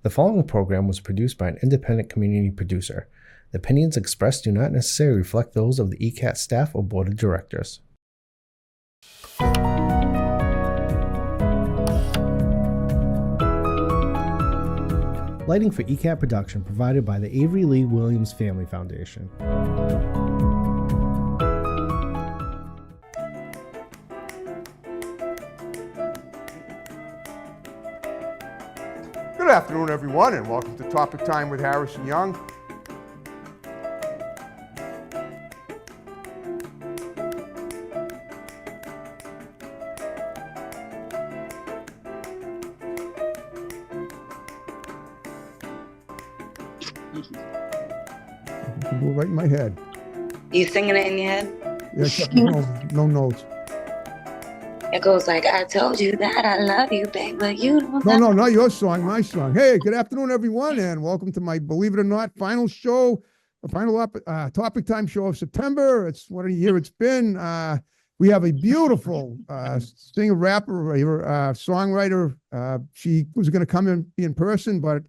The following program was produced by an independent community producer. The opinions expressed do not necessarily reflect those of the ECAT staff or board of directors. Lighting for ECAT production provided by the Avery Lee Williams Family Foundation. Good afternoon, everyone, and welcome to Topic Time with Harrison Young. Go right in my head. You singing it in your head? Yeah, no notes. It goes like, I told you that I love you, babe, but you don't. No, not your song, my song. Hey, good afternoon, everyone, and welcome to my, believe it or not, final show, the final Topic Time show of September. It's what a year it's been. We have a beautiful singer, rapper, songwriter. She was going to come and be in person, but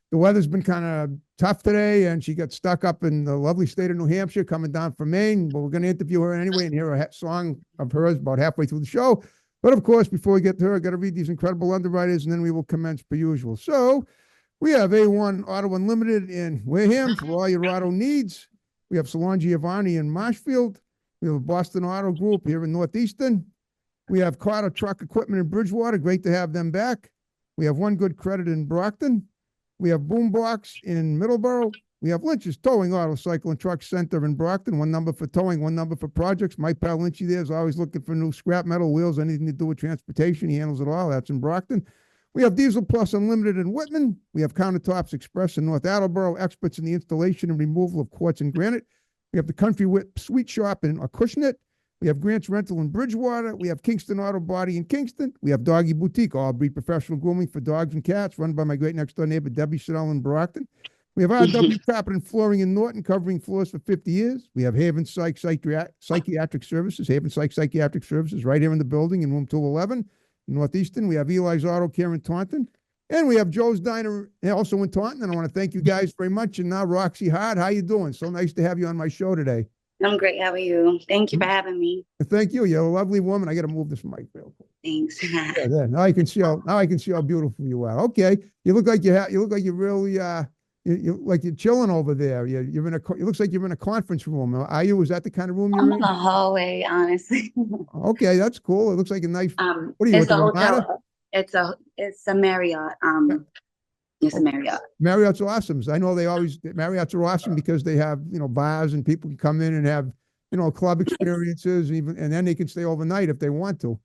the weather's been kind of tough today, and she got stuck up in the lovely state of New Hampshire, coming down from Maine. But we're going to interview her anyway and hear a song of hers about halfway through the show. But of course, before we get to her, I got to read these incredible underwriters, and then we will commence per usual. So we have A1 Auto Unlimited in Wareham for all your auto needs. We have Salon Giovanni in Marshfield. We have Boston Auto Group here in North Easton. We have Carter Truck Equipment in Bridgewater. Great to have them back. We have One Good Credit in Brockton. We have Boombox in Middleborough. We have Lynch's Towing Auto Cycle and Truck Center in Brockton. One number for towing, one number for projects. My pal Lynchy there is always looking for new scrap metal, wheels, anything to do with transportation. He handles it all. That's in Brockton. We have Diesel Plus Unlimited in Whitman. We have Countertops Express in North Attleboro, experts in the installation and removal of quartz and granite. We have the Country Whip Sweet Shop in Acushnet. We have Grant's Rental in Bridgewater. We have Kingston Auto Body in Kingston. We have Doggy Boutique, all breed professional grooming for dogs and cats, run by my great next door neighbor, Debbie Siddell in Brockton. We have RW Carpet and Flooring in Norton, covering floors for 50 years. We have Haven Psychiatric Services, Haven Psychiatric Services, right here in the building in room 211 in Northeastern. We have Eli's Auto Care in Taunton. And we have Joe's Diner also in Taunton. And I want to thank you guys very much. And now, Roxie Hard, how you doing? So nice to have you on my show today. I'm great. How are you? Thank you for having me. Thank you. You're a lovely woman. I got to move this mic real quick. Thanks. Yeah, there. Now I can see how beautiful you are. Okay, you look like you're really you like you're chilling over there. You're in a. It looks like you're in a conference room. Are you? Is that the kind of room you're I'm in? in the hallway, honestly. Okay, that's cool. It looks like a nice. What are you? It's a hotel. It's a Marriott. It's a Marriott. Marriott's awesome. I know Marriotts are awesome because they have, bars and people can come in and have, club experiences, and then they can stay overnight if they want to.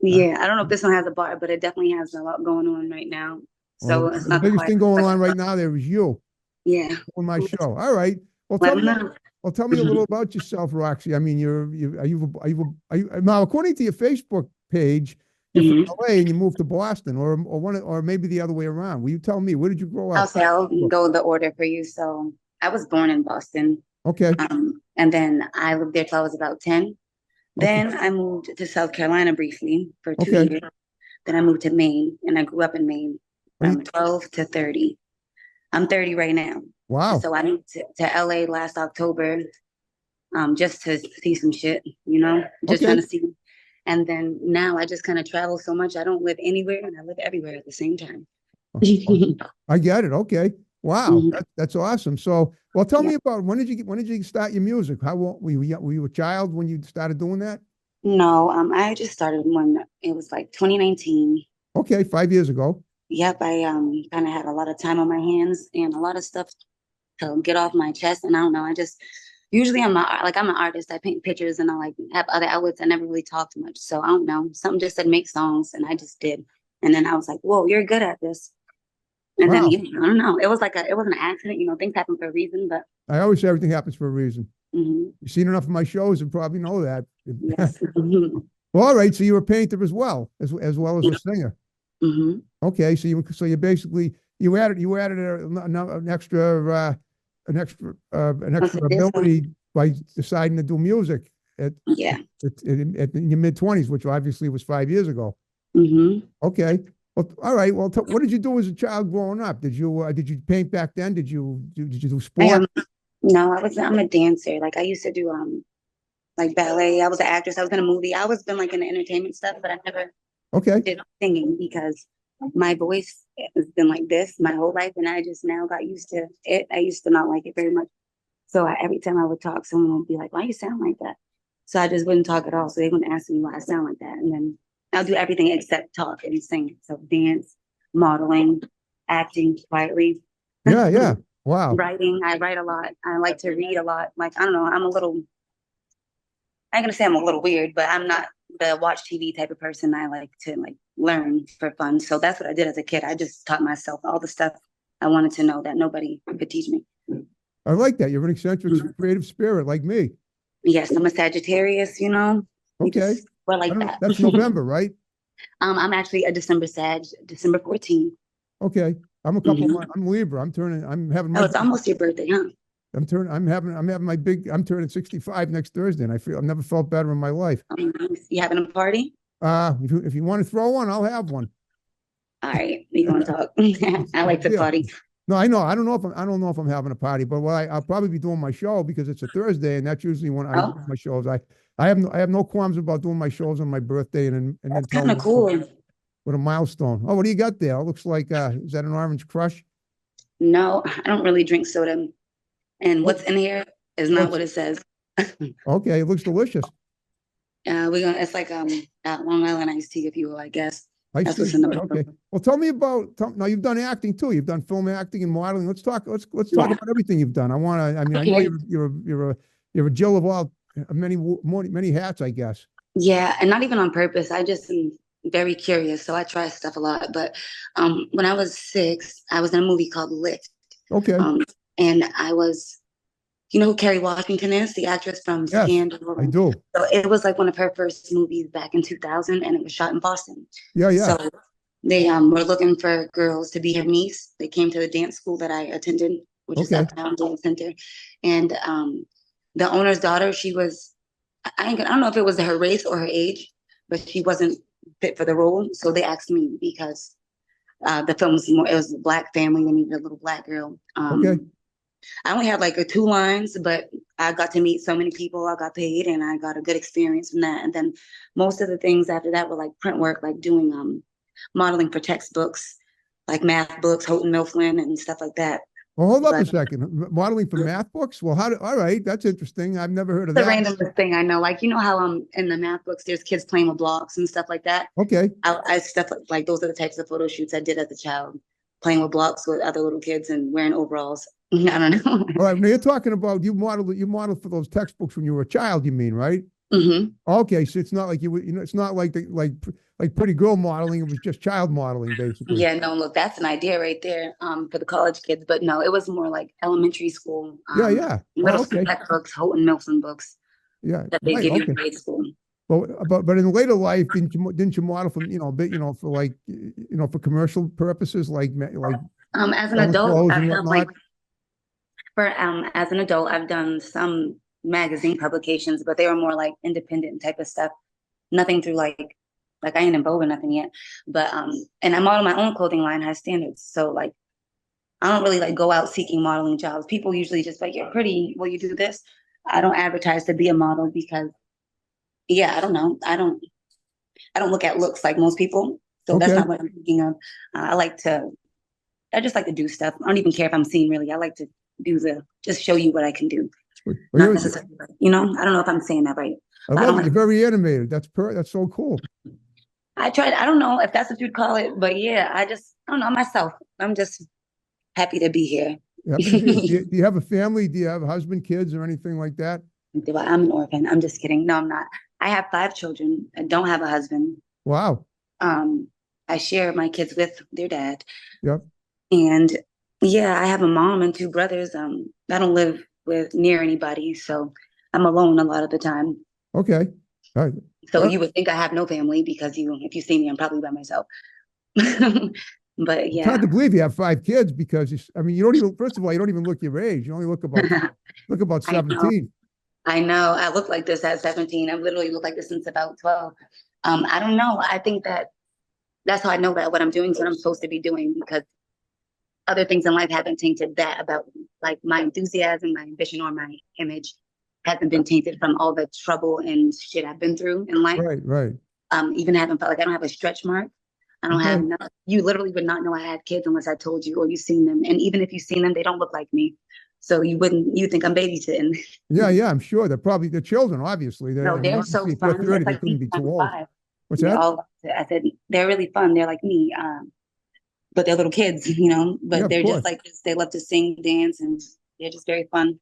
Yeah, I don't know if this one has a bar, but it definitely has a lot going on right now. So it's not the biggest thing going on right now there is you. Yeah. On my show. All right. Well, tell me a little about yourself, Roxie. I mean, are you now, according to your Facebook page, you're from LA and you moved to Boston, or maybe the other way around. Will you tell me, where did you grow up? I'll go the order for you. So I was born in Boston. Okay. And then I lived there till I was about 10. Then I moved to South Carolina briefly for 2 years. Then I moved to Maine, and I grew up in Maine from 12 to 30. I'm 30 right now. Wow. So I moved to LA last October, just to see some shit, just trying to see. And then now I just kind of travel so much. I don't live anywhere and I live everywhere at the same time. I get it. Okay. Wow. That's awesome. So, well, tell me about when did you start your music? How old were you a child when you started doing that? No, I just started when it was like 2019. Okay, 5 years ago. Yep, I kind of had a lot of time on my hands and a lot of stuff to get off my chest. And I don't know, usually I'm an artist. I paint pictures and I have other outlets. I never really talked much. So I don't know. Something just said make songs, and I just did. And then I was like, whoa, you're good at this. And then I don't know. It was it wasn't an accident. Things happen for a reason. But I always say everything happens for a reason. You've seen enough of my shows and probably know that. Yes. Well, all right. So you were a painter as well as a singer. Okay. So you basically you added an extra ability by deciding to do music in your mid-20s, which obviously was 5 years ago. Okay. Well, all right. Well, what did you do as a child growing up? Did you paint back then? Did you do I sport? am. No, I'm a dancer. Like I used to do like ballet. I was an actress. I was in a movie. I always been like in the entertainment stuff, but I never Okay. did singing because my voice has been like this my whole life, and I just now got used to it. I used to not like it very much. So every time I would talk, someone would be like, "Why you sound like that?" So I just wouldn't talk at all. So they wouldn't ask me why I sound like that, and then I'll do everything except talk and sing. So dance, modeling, acting quietly, Yeah, yeah. Wow. writing. I write a lot. I like to read a lot. Like I don't know. I'm a little. I'm gonna say I'm a little weird, but I'm not the watch TV type of person. I like to like learn for fun. So that's what I did as a kid. I just taught myself all the stuff I wanted to know that nobody could teach me. I like that. You're an eccentric, creative spirit like me. Yes, I'm a Sagittarius, We Okay. we're like that. That's November, right? I'm actually a December Sag, December 14th. Okay. I'm a couple Mhm. months. I'm Libra. I'm having Oh, my it's almost your birthday, huh? I'm turning 65 next Thursday, and I've never felt better in my life. Nice. You having a party? If you want to throw one, I'll have one. All right, we gonna talk. I like to Yeah. party. No, I know. I don't know if I'm having a party, but I'll probably be doing my show because it's a Thursday, and that's usually when I do Oh, my shows. I have no qualms about doing my shows on my birthday and then that's kind of telling cool. with a milestone. Oh, what do you got there? It looks like is that an orange crush? No, I don't really drink soda, and What? what's in here is not What's what it says. okay? It looks delicious. It's like Long Island iced tea, if you will, I guess. I That's see. what's in Good. the Okay. Well, now you've done acting too. You've done film acting and modeling. Let's talk yeah. about everything you've done. I mean, I know Okay. you're a Jill of all many hats, I guess. Yeah, and not even on purpose. I just am very curious, so I try stuff a lot. But when I was 6, I was in a movie called Lift. Okay. Um, and I was, you know who Kerry Washington is, the actress from Yes, Scandal. I do. So it was like one of her first movies back in 2000, and it was shot in Boston. Yeah, yeah. So they were looking for girls to be her niece. They came to the dance school that I attended, which is Okay. Uptown Dance Center, and the owner's daughter, she was I don't know if it was her race or her age, but she wasn't fit for the role. So they asked me because the film was more, it was a black family. They needed a little black girl. Okay. I only had like 2 lines, but I got to meet so many people. I got paid and I got a good experience from that. And then most of the things after that were like print work, like doing modeling for textbooks, like math books, Houghton Mifflin and stuff like that. Well, hold up a But second. Modeling for math books? Well, all right, that's interesting. I've never heard of the that. randomest thing I know, like you know how in the math books there's kids playing with blocks and stuff like that. Okay. I stuff like those are the types of photo shoots I did as a child, playing with blocks with other little kids and wearing overalls. I don't know. All right. Now you're talking about you modeled for those textbooks when you were a child, you mean, right? hmm Okay, so it's not like it's not like like pretty girl modeling. It was just child modeling, basically. Yeah, no, look, that's an idea right there for the college kids. But no, it was more like elementary school, Yeah, yeah. Oh, little okay. spec books, Houghton Mifflin books Yeah, that they right. give you in Okay. grade school. But in later life, didn't you model from for like for commercial purposes like As an selling adult, clothes and I've done whatnot? as an adult, I've done some magazine publications, but they were more like independent type of stuff. Nothing through like I ain't in Vogue or nothing yet. But and I model my own clothing line, High Standards. So like I don't really like go out seeking modeling jobs. People usually just like, you're pretty, will you do this? I don't advertise to be a model because yeah, I don't know. I don't look at looks like most people. So that's Okay. not what I'm thinking of. I just like to do stuff. I don't even care if I'm seen really. I like to just show you what I can do. Well, Not necessarily, I don't know if I'm saying that right. I But I love don't it. You're very animated. That's so cool. I tried, I don't know if that's what you'd call it, but yeah, I don't know myself. I'm just happy to be here. Do you have a family? Do you have a husband, kids, or anything like that? I'm an orphan. I'm just kidding. No, I'm not. I have 5 children. I don't have a husband. Wow. Um, I share my kids with their dad. Yep. And yeah, I have a mom and 2 brothers. I don't live with near anybody, so I'm alone a lot of the time. Okay. All right. So Well, you would think I have no family because if you see me, I'm probably by myself. But it's hard yeah. to believe you have 5 kids because I mean, you don't even. First of all, you don't even look your age. You only look about I know. 17. I know. I look like this at 17. I've literally looked like this since about 12. I don't know. I think that that's how I know that what I'm doing is what I'm supposed to be doing, because other things in life haven't tainted that about me. Like my enthusiasm, my ambition, or my image hasn't been tainted from all the trouble and shit I've been through in life. Right, right. Even haven't felt like I don't have a stretch mark. I don't have Okay. no, you literally would not know I had kids unless I told you or you've seen them. And even if you've seen them, they don't look like me. So you think I'm babysitting. Yeah, yeah, I'm sure. They're probably the children, obviously. No, They're they're so obviously if they're fun. 30, It's they like couldn't me be too times old. five. What's They that? all, I said, they're really fun. They're like me. But they're little kids, Yeah, but of they're just course. like this. They love to sing, dance, and they're just very fun.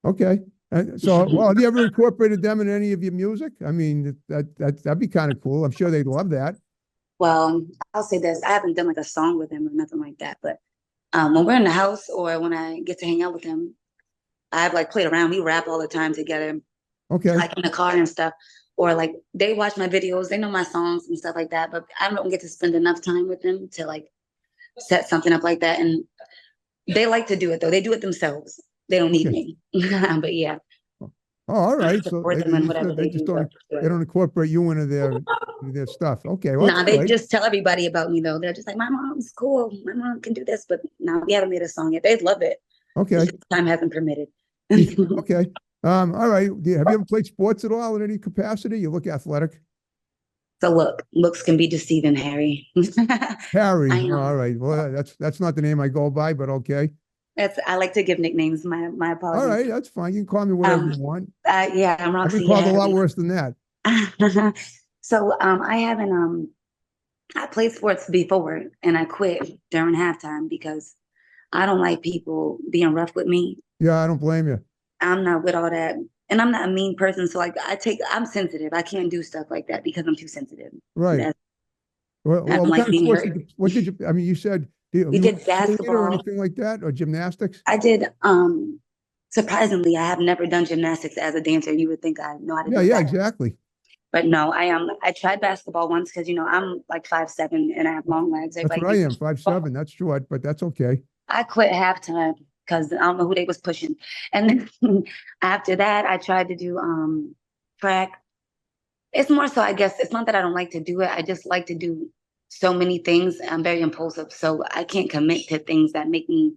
Okay. So, well, have you ever incorporated them in any of your music? I mean, that'd be kind of cool. I'm sure they'd love that. Well, I'll say this. I haven't done like a song with them or nothing like that. But when we're in the house or when I get to hang out with them, I've like played around. We rap all the time together, Okay. like in the car and stuff. Or like they watch my videos, they know my songs and stuff like that. But I don't get to spend enough time with them to like set something up like that. And they like to do it though. They do it themselves. They don't need Okay. me. But yeah, Oh, all I right. So support them in whatever they they just do. don't they don't incorporate you into their stuff. Okay, well, that's Nah, they great. just tell everybody about me though. They're just like, my mom's cool. My mom can do this, but no, we haven't made a song yet. They'd love it. Okay. It's just time hasn't permitted. Okay. All right. Have you ever played sports at all in any capacity? You look athletic. So look, looks can be deceiving, Harry. Harry. I Oh, know. all right. Well, that's not the name I go by, but okay. I like to give nicknames. My All apologies. right, that's fine. You can call me whatever Um, you want. yeah, I'm I've been Roxie called a lot Harry. worse than that. So I haven't I played sports before and I quit during halftime because I don't like people being rough with me. Yeah, I don't blame you. I'm not with all that. And I'm not a mean person. So like I'm sensitive. I can't do stuff like that because I'm too sensitive. Right. That's, Well, I don't what kind like of being sports hurt. what did you, I mean, you said, We you were did a cheerleader or basketball. anything like that, or gymnastics? I did surprisingly, I have never done gymnastics as a dancer. You would think I know how to Yeah, do yeah, that. exactly. But no, I tried basketball once because I'm like 5'7" and I have long legs. That's Everybody what I thinks am, 5'7". That's short, but that's okay. I quit halftime because I don't know who they was pushing. And then after that, I tried to do track. It's more so, I guess, it's not that I don't like to do it. I just like to do so many things. I'm very impulsive, so I can't commit to things that make me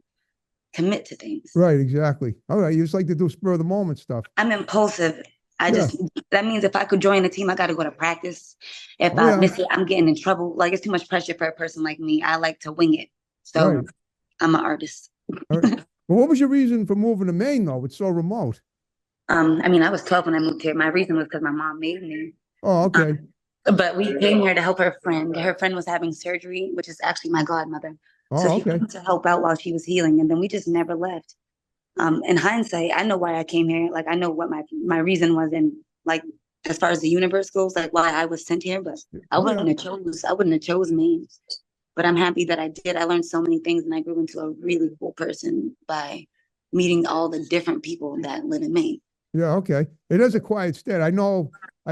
commit to things. Right, exactly. All right, you just like to do spur of the moment stuff. I'm impulsive. Yeah. That means if I could join a team, I got to go to practice. If Oh I yeah. miss it, I'm getting in trouble. Like it's too much pressure for a person like me. I like to wing it. So Right. I'm an artist. All right. Well, what was your reason for moving to Maine though? It's so remote. I mean, I was 12 when I moved here. My reason was because my mom made me. Oh, okay. But we came here to help her friend. Her friend was having surgery, which is actually my godmother. So Oh, she okay. came to help out while she was healing, and then we just never left. In hindsight, I know why I came here. Like I know what my reason was, and like as far as the universe goes, like why I was sent here. But I Oh yeah. wouldn't have chose me. But I'm happy that I did. I learned so many things, and I grew into a really cool person by meeting all the different people that live in Maine. Yeah, okay. It is a quiet state. I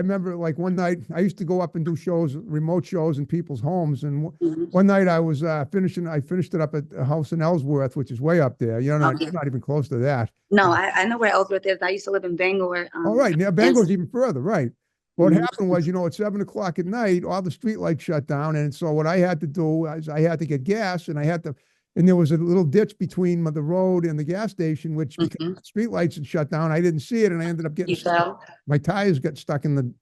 remember like one night I used to go up and do shows, remote shows in people's homes. And one night I was I finished it up at a house in Ellsworth, which is way up there. You're not even close to that. No, I know where Ellsworth is. I used to live in Bangor. All right. Now Bangor's and even further, right? What happened was, at 7 o'clock at night, all the street lights shut down. And so what I had to do was I had to get gas and there was a little ditch between the road and the gas station, which because the street lights had shut down, I didn't see it. And I ended up getting stuck. My tires got stuck in the,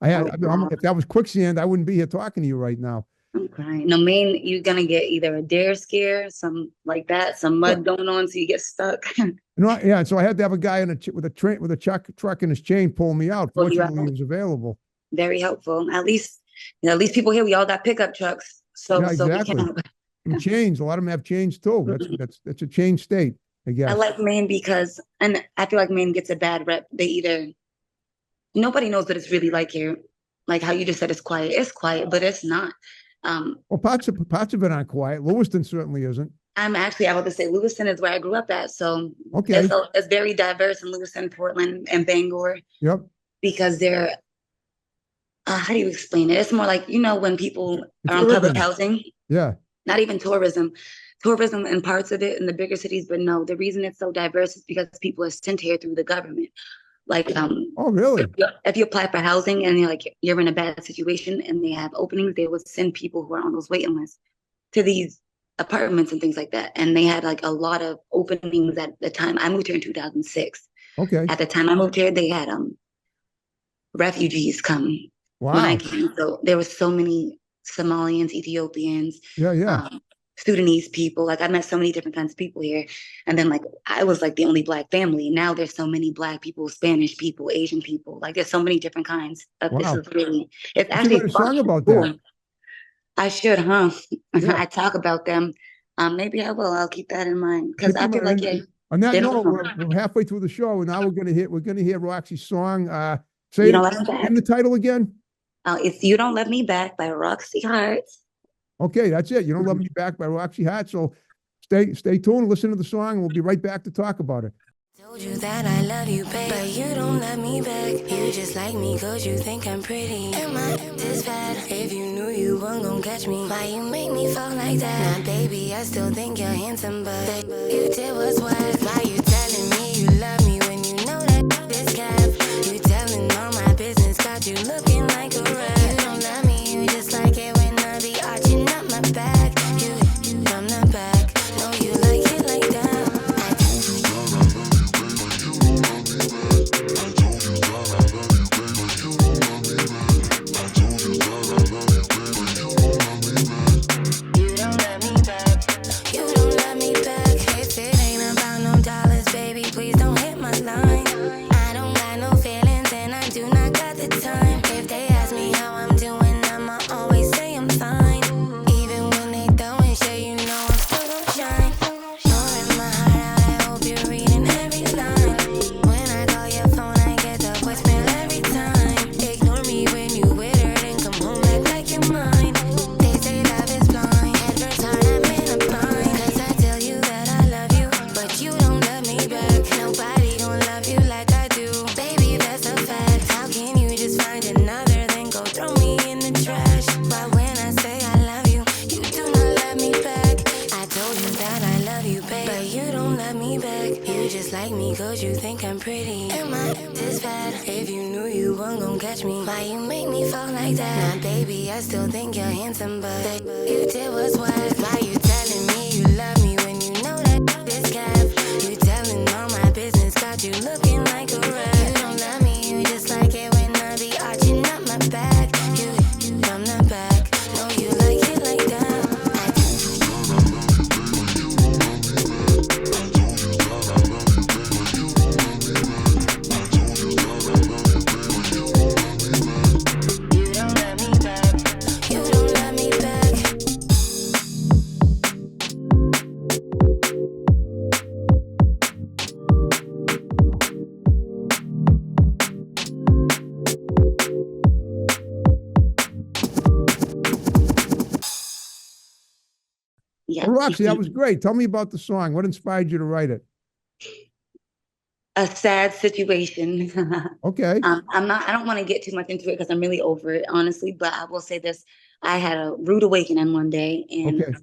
if that was quicksand, I wouldn't be here talking to you right now. I'm crying. No, Maine, you're gonna get either a dare scare, some like that, some mud going on, so you get stuck. Yeah. So I had to have a guy with a truck in his chain pull me out. Pull you Fortunately, out. he was available. Very helpful. At least people here, we all got pickup trucks, so Yeah, we exactly. can. And chains. A lot of them have chains too. That's a chain state, I guess. I like Maine because, and I feel like Maine gets a bad rep. Nobody knows what it's really like here. Like how you just said, it's quiet. It's quiet, but it's not. Well, parts of it aren't quiet. Lewiston certainly isn't. I'm actually able to say Lewiston is where I grew up at. So okay, it's very diverse in Lewiston, Portland, and Bangor. Yep. Because they're, how do you explain it? It's more like, when people are on urban. public housing. Yeah. Not even tourism and parts of it in the bigger cities. But no, the reason it's so diverse is because people are sent here through the government. Like Oh, really? if you apply for housing and you're in a bad situation and they have openings, they would send people who are on those waiting lists to these apartments and things like that. And they had like a lot of openings at the time. I moved here in 2006. Okay. At the time I moved here, they had refugees come when I Wow. came. So there were so many Somalians, Ethiopians, Yeah, yeah. Sudanese people. Like I met so many different kinds of people here. And then like I was like the only Black family. Now there's so many Black people, Spanish people, Asian people. Like there's so many different kinds of Wow. it's You should actually write a fun. song about Cool. that. I should, huh? Yeah. I talk about them. Maybe I will. I'll keep that in mind because Keep I in feel mind. like On that they don't note, know. we're halfway through the show, and now we're gonna hear Roxie's song. Say You it don't let me in the back. title again. It's "You Don't Let Me Back" by Roxie Hearts. Okay, that's it. You don't love me back by Roxie Hart. So stay tuned, listen to the song, and we'll be right back to talk about it. Told you that I love you, babe, but you don't love me back. You just like me cause you think I'm pretty. Am I this bad? If you knew you weren't gonna catch me, why you make me fall like that? Now, baby, I still think you're handsome, but you did what's wise. Why you telling me you love me when you know that this cap? You telling all my business, got you looking like a rat. You don't love me, you just like it when I be arching up my back. You from the back, no, you like it like that. Well, Roxie, that was great. Tell me about the song. What inspired you to write it? A sad situation. Okay. I don't want to get too much into it because I'm really over it, honestly, but I will say this. I had a rude awakening one day, and Okay.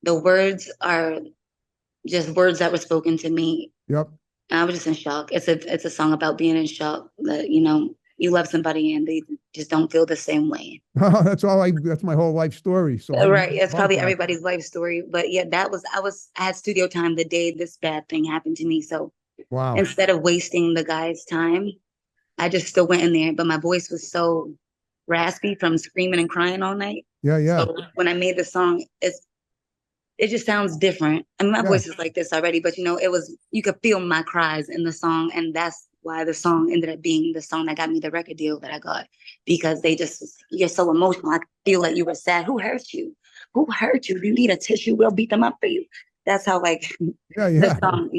the words are just words that were spoken to me. Yep. I was just in shock. It's a song about being in shock that, you love somebody and they just don't feel the same way. That's my whole life story. So Right. It's probably everybody's life story. But yeah, I had studio time the day this bad thing happened to me. So wow. instead of wasting the guy's time, I just still went in there. But my voice was so raspy from screaming and crying all night. Yeah, yeah. So when I made the song, it just sounds different. I mean, my voice is like this already, but you could feel my cries in the song. And that's why the song ended up being the song that got me the record deal that I got, because you're so emotional. I feel like you were sad. Who hurt you? Who hurt you? You need a tissue. We'll beat them up for you. That's how the song,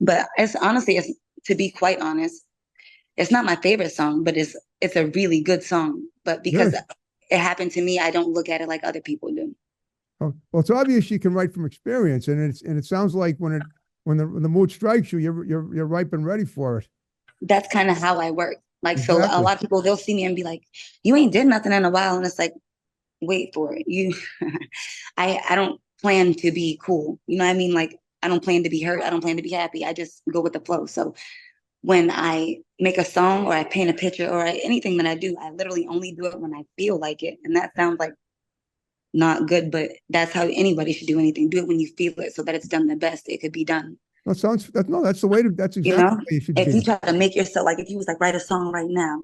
but to be quite honest, it's not my favorite song, but it's a really good song. But because it happened to me, I don't look at it like other people do. Oh, well, it's obvious you can write from experience, and it sounds like when the mood strikes you, you're ripe and ready for it. That's kind of how I work. So a lot of people, they'll see me and be like, "You ain't did nothing in a while," and it's like, wait for it. I don't plan to be cool. You know what I mean? Like I don't plan to be hurt. I don't plan to be happy. I just go with the flow. So when I make a song or I paint a picture or anything that I do, I literally only do it when I feel like it. And that sounds like not good, but that's how anybody should do anything. Do it when you feel it so that it's done the best it could be done. That's the way to, that's You exactly know, the way you should if you be. try to make yourself, like if you was like, write a song right now,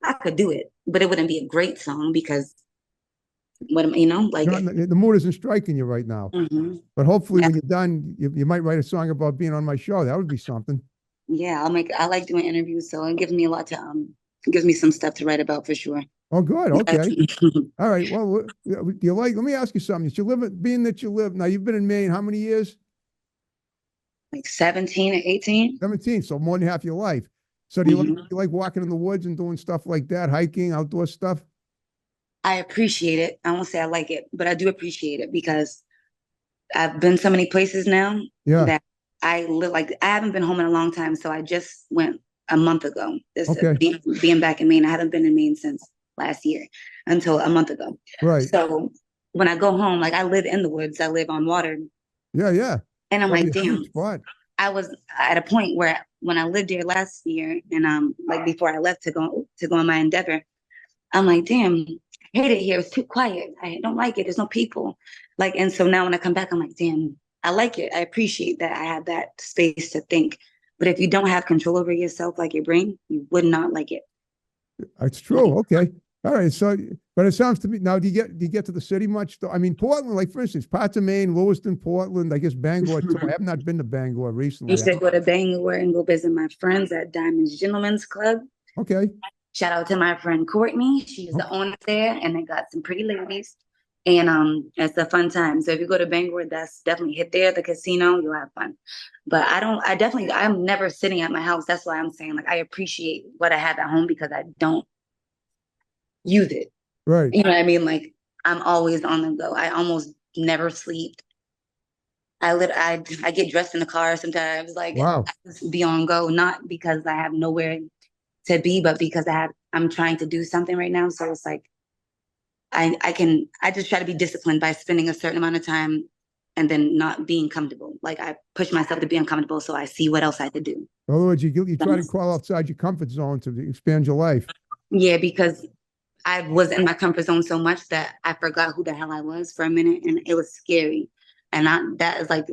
I could do it, but it wouldn't be a great song because what, you know, like, The mood isn't striking you right now. mhm. But hopefully Yeah. when you're done, you might write a song about being on my show. That would be something. Yeah, I like doing interviews, so it gives me a lot to it gives me some stuff to write about for sure. Oh, good. Okay. Like All right. Well, do you like, let me ask you something. Being that you live, now you've been in Maine, how many years? 17 or 18. 17. So more than half your life. So Mhm. you like walking in the woods and doing stuff like that, hiking, outdoor stuff? I appreciate it. I won't say I like it, but I do appreciate it because I've been so many places now Yeah. that I live like I haven't been home in a long time. So I just went a month ago. This Okay. being back in Maine. I haven't been in Maine since last year until a month ago. Right. So when I go home, like I live in the woods, I live on water. Yeah. Yeah. And I'm That'd like, be a damn, sweet spot. I was at a point where when I lived here last year and like before I left to go on my endeavor, I'm like, damn, I hate it here. It's too quiet. I don't like it. There's no people. Like, and so now when I come back, I'm like, damn, I like it. I appreciate that I have that space to think. But if you don't have control over yourself, like your brain, you would not like it. It's true. Okay. All right. So, but it sounds to me now, do you get to the city much? I mean, Portland, like for instance, parts of Maine, Lewiston, Portland, I guess Bangor too. I have not been to Bangor You recently. should go to Bangor and go visit my friends at Diamond's Gentlemen's Club. Okay. Shout out to my friend Courtney. She's the owner there, and they got some pretty ladies. And it's a fun time. So if you go to Bangor, that's definitely hit there, the casino, you'll have fun. But I'm never sitting at my house. That's why I'm saying like I appreciate what I have at home because I don't use it. Right. You know what I mean? Like I'm always on the go. I almost never sleep. I get dressed in the car sometimes, like Wow. I just be on go, not because I have nowhere to be, but because I'm trying to do something right now. So it's like I just try to be disciplined by spending a certain amount of time and then not being comfortable. Like I push myself to be uncomfortable so I see what else I could do. In other words, you try to crawl outside your comfort zone to expand your life. Yeah, because I was in my comfort zone so much that I forgot who the hell I was for a minute and it was scary. And that is like,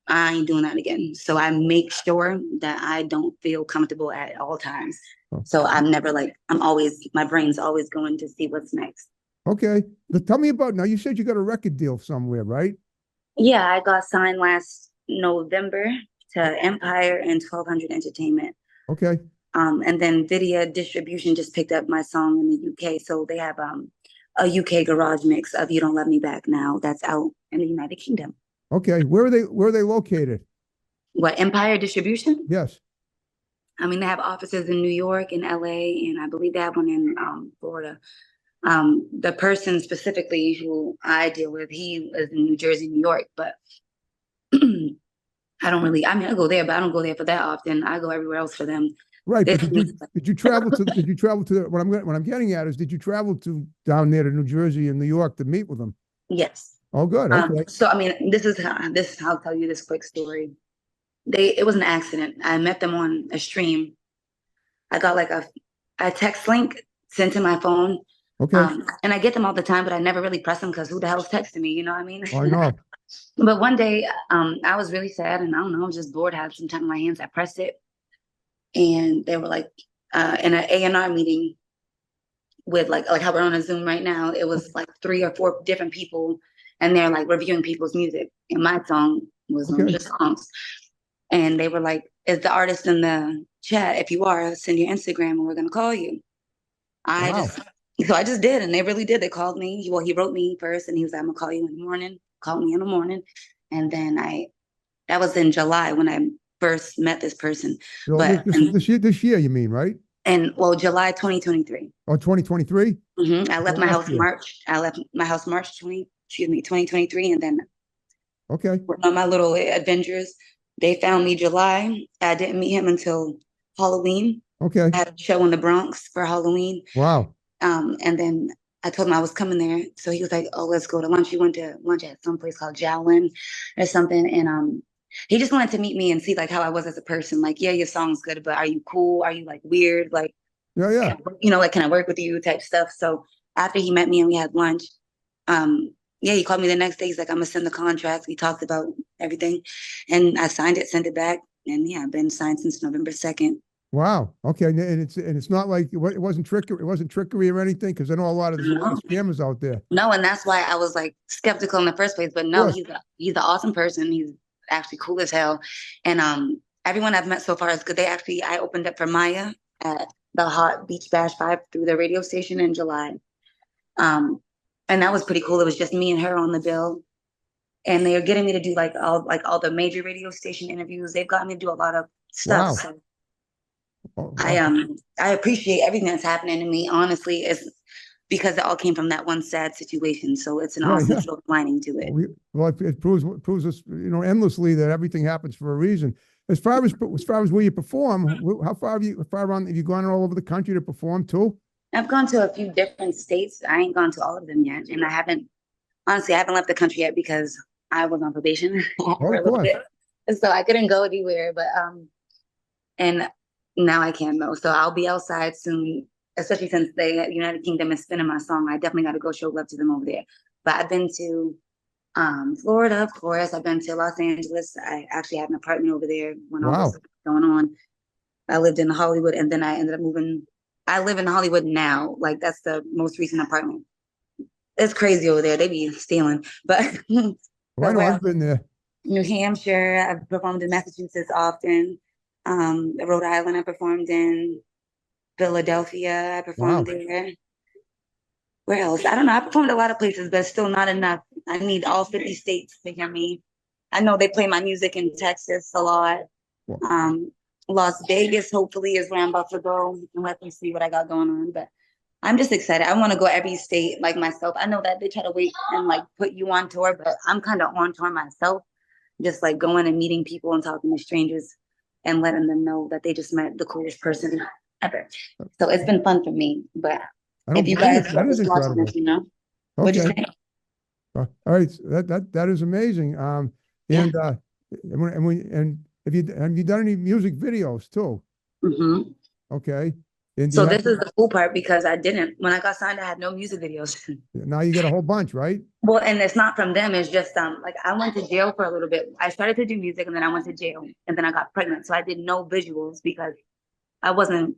I ain't doing that again. So I make sure that I don't feel comfortable at all times. So I'm never like, my brain's always going to see what's next. Okay. But tell me about, now you said you got a record deal somewhere, right? Yeah, I got signed last November to Empire and 1200 Entertainment. Okay. And then Video Distribution just picked up my song in the UK. So they have a UK garage mix of You Don't Love Me Back Now that's out in the United Kingdom. Okay. Where are they located? What, Empire Distribution? Yes. I mean, they have offices in New York and LA, and I believe they have one in Florida. The person specifically who I deal with, he is in New Jersey, New York, but I go there, but I don't go there for that often. I go everywhere else for them. Right. But did you travel to what I'm getting at is, did you travel to down there to New Jersey and New York to meet with them? Yes. Oh, good. Okay. So, I mean, this is how I'll tell you this quick story. It was an accident. I met them on a stream. I got like a text link sent to my phone. Okay. And I get them all the time, but I never really press them because who the hell's texting me? You know what I mean? Oh, I know. But one day, I was really sad and I don't know, I was just bored, had some time in my hands. I pressed it and they were like, in an A&R meeting with like how we're on a Zoom right now, it was like 3 or 4 different people and they're like reviewing people's music. And my song was on the songs. And they were like, is the artist in the chat? If you are, send your Instagram and we're going to call you. So I just did, and they really did. They called me. Well, he wrote me first, and he was like, I'm going to call you in the morning. Called me in the morning. And then that was in July when I first met this person. So but this year, you mean, right? And well, July 2023. Oh, 2023? Mm-hmm. I left my house March. I left my house March 2023. And then on my little adventures, they found me July. I didn't meet him until Halloween. Okay. I had a show in the Bronx for Halloween. Wow. And then I told him I was coming there. So he was like, oh, let's go to lunch. He went to lunch at some place called Jowlin or something. And He just wanted to meet me and see like how I was as a person. Like, yeah, your song's good, but are you cool? Are you like weird? Like, Yeah. like, can I work with you type stuff? So after he met me and we had lunch, yeah, he called me the next day. He's like, I'm gonna send the contract. We talked about everything, and I signed it, sent it back, and yeah, I've been signed since November 2nd. Wow. Okay. And it's not like it wasn't trickery. It wasn't trickery or anything, because I know there's a lot of scammers out there. No, and that's why I was like skeptical in the first place. But no, he's an awesome person. He's actually cool as hell, and everyone I've met so far is good. I opened up for Maya at the Hot Beach Bash 5 through the radio station in July. And that was pretty cool. It was just me and her on the bill. And they are getting me to do like all the major radio station interviews. They've gotten me to do a lot of stuff. Wow. So Wow. I appreciate everything that's happening to me. Honestly, it's because it all came from that one sad situation. So it's an awesome silver lining to it. Well, it proves us, endlessly that everything happens for a reason. As far as where you perform, how far have you gone all over the country to perform too? I've gone to a few different states. I ain't gone to all of them yet, and I haven't left the country yet because I was on probation for a little bit, so I couldn't go anywhere. But and now I can though, so I'll be outside soon. Especially since the United Kingdom is spinning my song, I definitely got to go show love to them over there. But I've been to Florida, of course. I've been to Los Angeles. I actually had an apartment over there when all this was going on. I lived in Hollywood, and then I ended up moving. I live in Hollywood now. Like, that's the most recent apartment. It's crazy over there. They be stealing. But I've been there. New Hampshire. I've performed in Massachusetts often. Rhode Island I performed in. Philadelphia, I performed there. Where else? I don't know. I performed a lot of places, but still not enough. I need all 50 states to hear me. I know they play my music in Texas a lot. Las Vegas, hopefully, is where I'm about to go and let them see what I got going on. But I'm just excited. I want to go every state like myself. I know that they try to wait and like put you on tour, but I'm kind of on tour myself. Just like going and meeting people and talking to strangers and letting them know that they just met the coolest person ever. So it's been fun for me. But if you guys that is incredible. This, okay. All right, that is amazing. And have you done any music videos too? Mm-hmm. Okay. So this is the cool part, because I didn't. When I got signed, I had no music videos. Now you get a whole bunch, right? Well, and it's not from them. It's just like I went to jail for a little bit. I started to do music, and then I went to jail, and then I got pregnant. So I did no visuals because I wasn't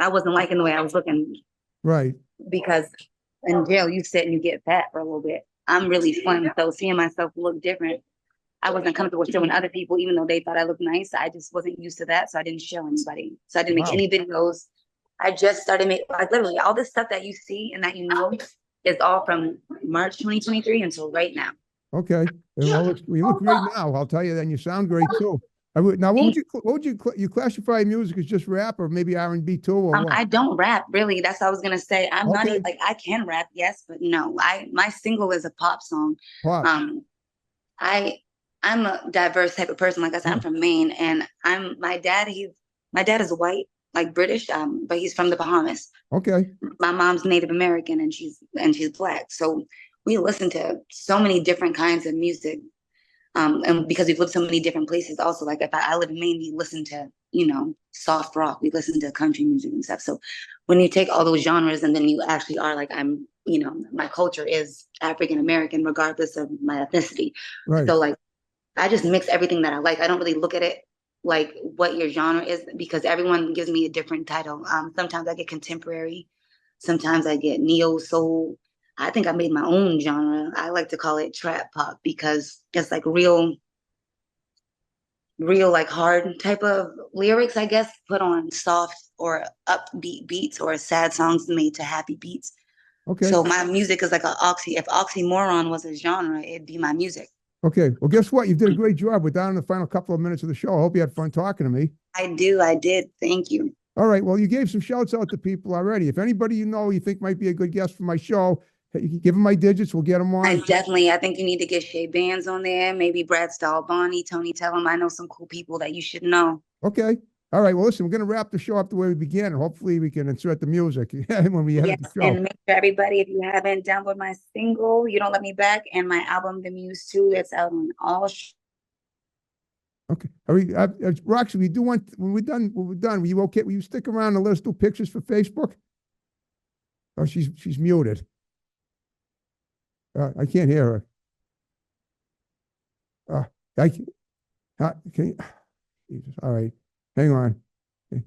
liking the way I was looking. Right. Because in jail, you sit and you get fat for a little bit. I'm really slim, so seeing myself look different, I wasn't comfortable showing other people, even though they thought I looked nice. I just wasn't used to that, so I didn't show anybody. So I didn't make any videos. I just started making, like, literally all this stuff that you see and that you know is all from March 2023 until right now. Okay. Well, you look great now. I'll tell you, then you sound great too. Now, what would you classify music as? Just rap or maybe R&B too? Or what? I don't rap, really. That's what I was gonna say. I'm not even, like, I can rap, yes, but no. My single is a pop song. Pop. I'm a diverse type of person. Like I said, I'm from Maine, and my dad is white, like British, but he's from the Bahamas. Okay. My mom's Native American, and she's Black. So we listen to so many different kinds of music. And because we've lived so many different places also, like if I live in Maine, we listen to, soft rock, we listen to country music and stuff. So when you take all those genres and then you actually are like, my culture is African American, regardless of my ethnicity. Right. So like, I just mix everything that I like. I don't really look at it like what your genre is, because everyone gives me a different title. Sometimes I get contemporary, sometimes I get neo soul. I think I made my own genre. I like to call it trap pop because it's like real like hard type of lyrics, I guess, put on soft or upbeat beats, or sad songs made to happy beats. Okay. So my music is like if oxymoron was a genre, it'd be my music. Okay. Well, guess what? You did a great job. We're down in the final couple of minutes of the show. I hope you had fun talking to me. I did. Thank you. All right. Well, you gave some shouts out to people already. If anybody you think might be a good guest for my show, you can give them my digits. We'll get them on. I think you need to get Shay Bands on there. Maybe Brad Stahl, Bonnie, Tony Tellum. I know some cool people that you should know. Okay. All right. Well, listen, we're going to wrap the show up the way we began, and hopefully we can insert the music when we edit the show. And make sure everybody, if you haven't downloaded my single, You Don't Let Me Back, and my album, The Muse 2, that's out on all Okay. Roxie, we do want, when we're done, were you okay? Will you stick around and let us do pictures for Facebook? Oh, she's muted. I can't hear her. Can Jesus, all right. Hang on. Okay.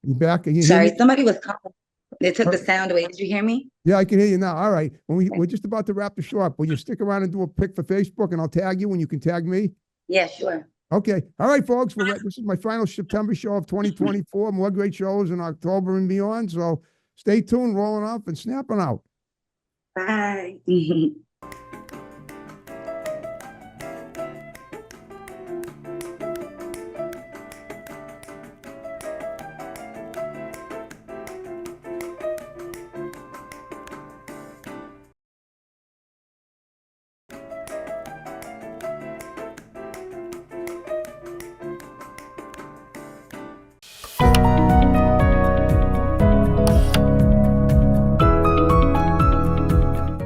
You back? Can you hear Sorry, me? somebody was calling. They took the sound away. Did you hear me? Yeah, I can hear you now. All right. We're just about to wrap the show up. Will you stick around and do a pic for Facebook, and I'll tag you, and you can tag me? Yeah, sure. Okay. All right, folks. This is my final September show of 2024. More great shows in October and beyond. So stay tuned, rolling off and snapping out. Bye.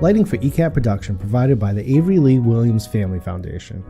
Lighting for ECAT production provided by the Avery Lee Williams Family Foundation.